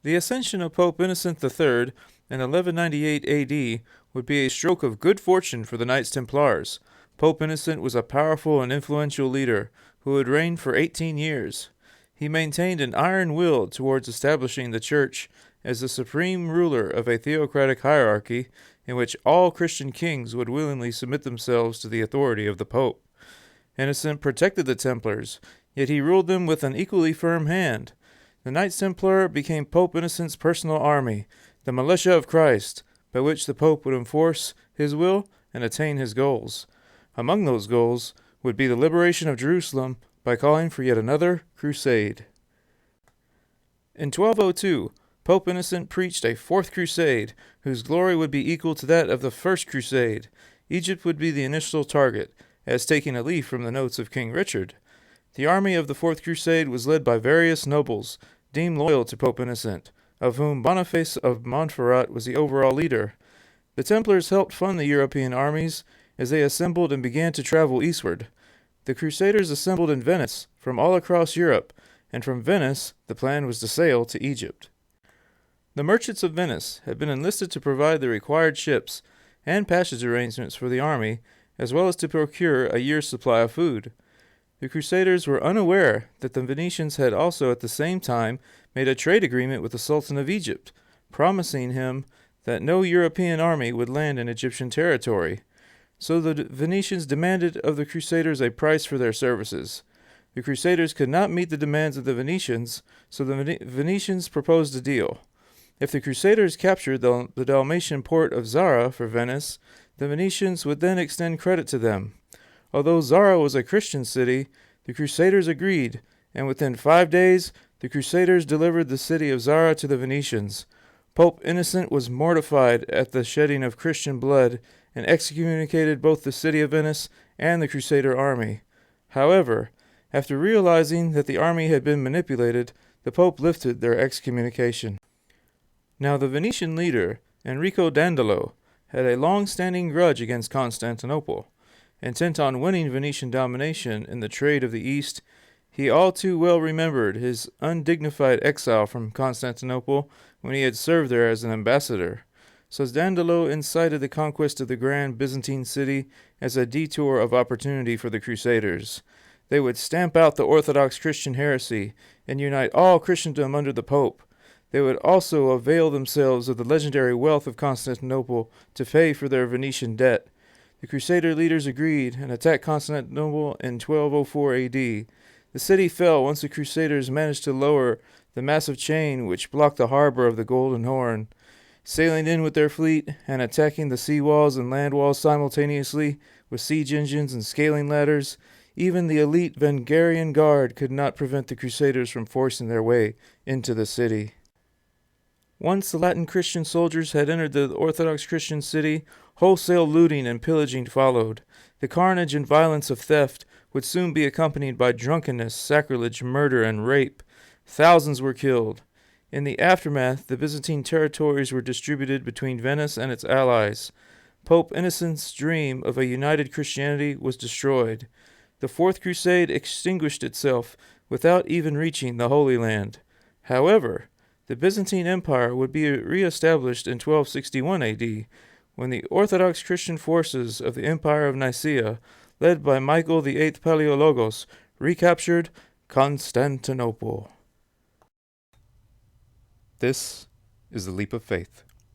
The ascension of Pope Innocent III in 1198 AD would be a stroke of good fortune for the Knights Templars. Pope Innocent was a powerful and influential leader who had reigned for 18 years. He maintained an iron will towards establishing the Church as the supreme ruler of a theocratic hierarchy in which all Christian kings would willingly submit themselves to the authority of the Pope. Innocent protected the Templars, yet he ruled them with an equally firm hand. The Knights Templar became Pope Innocent's personal army, the militia of Christ, by which the Pope would enforce his will and attain his goals. Among those goals would be the liberation of Jerusalem by calling for yet another crusade. In 1202, Pope Innocent preached a Fourth Crusade, whose glory would be equal to that of the First Crusade. Egypt would be the initial target, as taking a leaf from the notes of King Richard. The army of the Fourth Crusade was led by various nobles, deemed loyal to Pope Innocent, of whom Boniface of Montferrat was the overall leader. The Templars helped fund the European armies as they assembled and began to travel eastward. The Crusaders assembled in Venice from all across Europe, and from Venice the plan was to sail to Egypt. The merchants of Venice had been enlisted to provide the required ships and passage arrangements for the army, as well as to procure a year's supply of food. The Crusaders were unaware that the Venetians had also at the same time made a trade agreement with the Sultan of Egypt, promising him that no European army would land in Egyptian territory. So the Venetians demanded of the Crusaders a price for their services. The Crusaders could not meet the demands of the Venetians, so the Venetians proposed a deal. If the Crusaders captured the Dalmatian port of Zara for Venice, the Venetians would then extend credit to them. Although Zara was a Christian city, the Crusaders agreed, and within 5 days the Crusaders delivered the city of Zara to the Venetians. Pope Innocent was mortified at the shedding of Christian blood and excommunicated both the city of Venice and the Crusader army. However, after realizing that the army had been manipulated, the Pope lifted their excommunication. Now the Venetian leader, Enrico Dandolo, had a long-standing grudge against Constantinople. Intent on winning Venetian domination in the trade of the East, he all too well remembered his undignified exile from Constantinople when he had served there as an ambassador. So Dandolo incited the conquest of the grand Byzantine city as a detour of opportunity for the Crusaders. They would stamp out the Orthodox Christian heresy and unite all Christendom under the Pope. They would also avail themselves of the legendary wealth of Constantinople to pay for their Venetian debt. The Crusader leaders agreed and attacked Constantinople in 1204 AD. The city fell once the Crusaders managed to lower the massive chain which blocked the harbor of the Golden Horn. Sailing in with their fleet and attacking the sea walls and land walls simultaneously with siege engines and scaling ladders, even the elite Vengarian Guard could not prevent the Crusaders from forcing their way into the city. Once the Latin Christian soldiers had entered the Orthodox Christian city, wholesale looting and pillaging followed. The carnage and violence of theft would soon be accompanied by drunkenness, sacrilege, murder, and rape. Thousands were killed. In the aftermath, the Byzantine territories were distributed between Venice and its allies. Pope Innocent's dream of a united Christianity was destroyed. The Fourth Crusade extinguished itself without even reaching the Holy Land. However, the Byzantine Empire would be re-established in 1261 AD, when the Orthodox Christian forces of the Empire of Nicaea, led by Michael VIII Palaiologos, recaptured Constantinople. This is the leap of faith.